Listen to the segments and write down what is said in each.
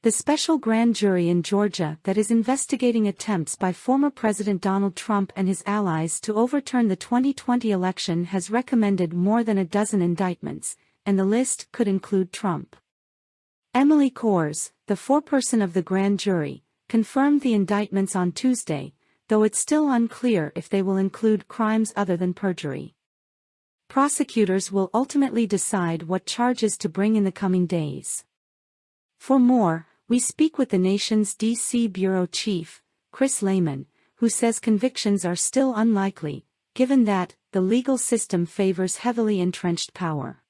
The special grand jury in Georgia that is investigating attempts by former President Donald Trump and his allies to overturn the 2020 election has recommended more than a dozen indictments, and the list could include Trump. Emily Kohrs, the foreperson of the grand jury, confirmed the indictments on Tuesday, though it's still unclear if they will include crimes other than perjury. Prosecutors will ultimately decide what charges to bring in the coming days. For more, we speak with the nation's D.C. bureau chief, Lehmann, who says convictions are still unlikely, given that the legal system favors heavily entrenched power.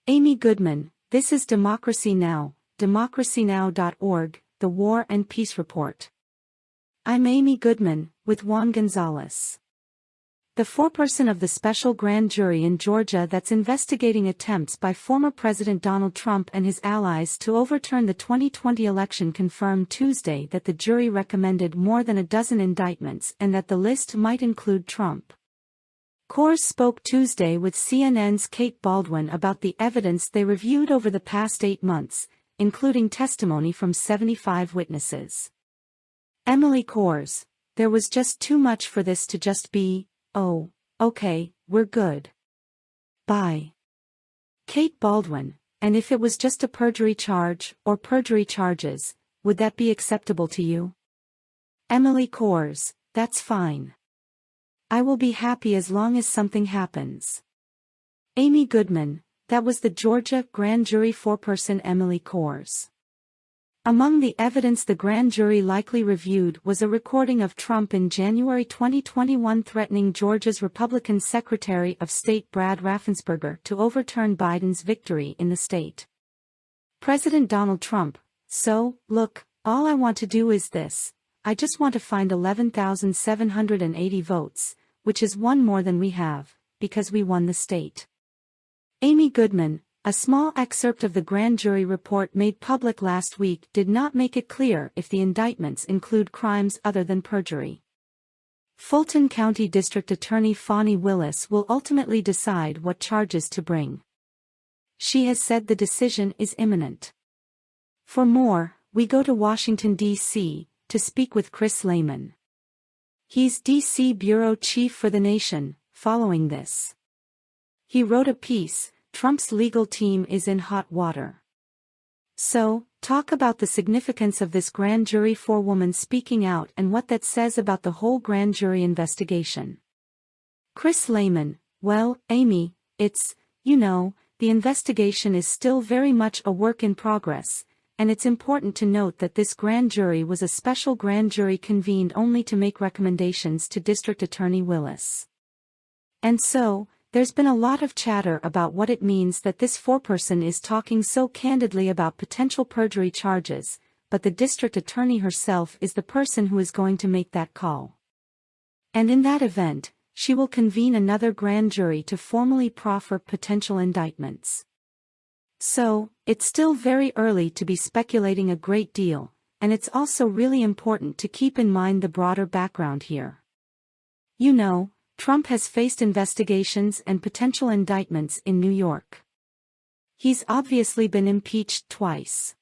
Amy Goodman, this is Democracy Now!, democracynow.org, The War and Peace Report. I'm Amy Goodman, with Juan Gonzalez. The foreperson of the special grand jury in Georgia that's investigating attempts by former President Donald Trump and his allies to overturn the 2020 election confirmed Tuesday that the jury recommended more than a dozen indictments and that the list might include Trump. Kohrs spoke Tuesday with CNN's Kate Baldwin about the evidence they reviewed over the past 8 months, including testimony from 75 witnesses. Emily Kohrs, there was just too much for this to just be, "Oh, okay, we're good. Bye." Kate Baldwin, and if it was just a perjury charge or perjury charges, would that be acceptable to you? Emily Kohrs, that's fine. I will be happy as long as something happens. Amy Goodman, that was the Georgia grand jury foreperson Emily Kohrs. Among the evidence the grand jury likely reviewed was a recording of Trump in January 2021 threatening Georgia's Republican Secretary of State Brad Raffensperger to overturn Biden's victory in the state. President Donald Trump, "So, look, all I want to do is this. I just want to find 11,780 votes, which is one more than we have, because we won the state." Amy Goodman, a small excerpt of the grand jury report made public last week did not make it clear if the indictments include crimes other than perjury. Fulton County District Attorney Fani Willis will ultimately decide what charges to bring. She has said the decision is imminent. For more, we go to Washington, D.C., to speak with Lehmann. He's D.C. bureau chief for the nation, following this. He wrote a piece, "Trump's legal team is in hot water." So, talk about the significance of this grand jury forewoman speaking out and what that says about the whole grand jury investigation. Lehmann, well, Amy, it's, the investigation is still very much a work in progress, and it's important to note that this grand jury was a special grand jury convened only to make recommendations to District Attorney Willis. And so, there's been a lot of chatter about what it means that this foreperson is talking so candidly about potential perjury charges, but the district attorney herself is the person who is going to make that call. And in that event, she will convene another grand jury to formally proffer potential indictments. So, it's still very early to be speculating a great deal, and it's also really important to keep in mind the broader background here. Trump has faced investigations and potential indictments in New York. He's obviously been impeached twice.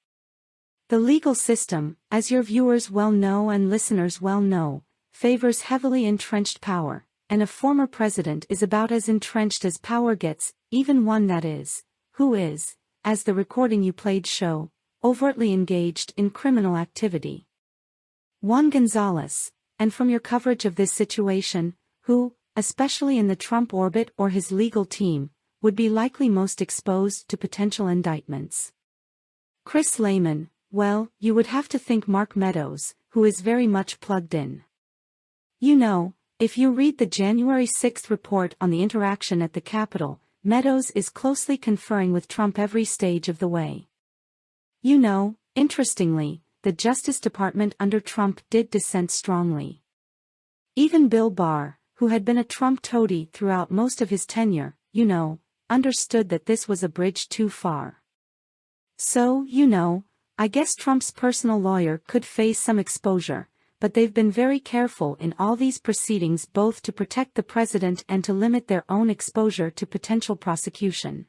The legal system, as your viewers well know and listeners well know, favors heavily entrenched power, and a former president is about as entrenched as power gets, even one that is, who is, as the recording you played show, overtly engaged in criminal activity. Juan Gonzalez, and from your coverage of this situation, who, especially in the Trump orbit or his legal team, would be likely most exposed to potential indictments? Lehmann, well, you would have to think Mark Meadows, who is very much plugged in. If you read the January 6 report on the interaction at the Capitol, Meadows is closely conferring with Trump every stage of the way. Interestingly, the Justice Department under Trump did dissent strongly. Even Bill Barr, who had been a Trump toady throughout most of his tenure, understood that this was a bridge too far. So, I guess Trump's personal lawyer could face some exposure, but they've been very careful in all these proceedings both to protect the president and to limit their own exposure to potential prosecution.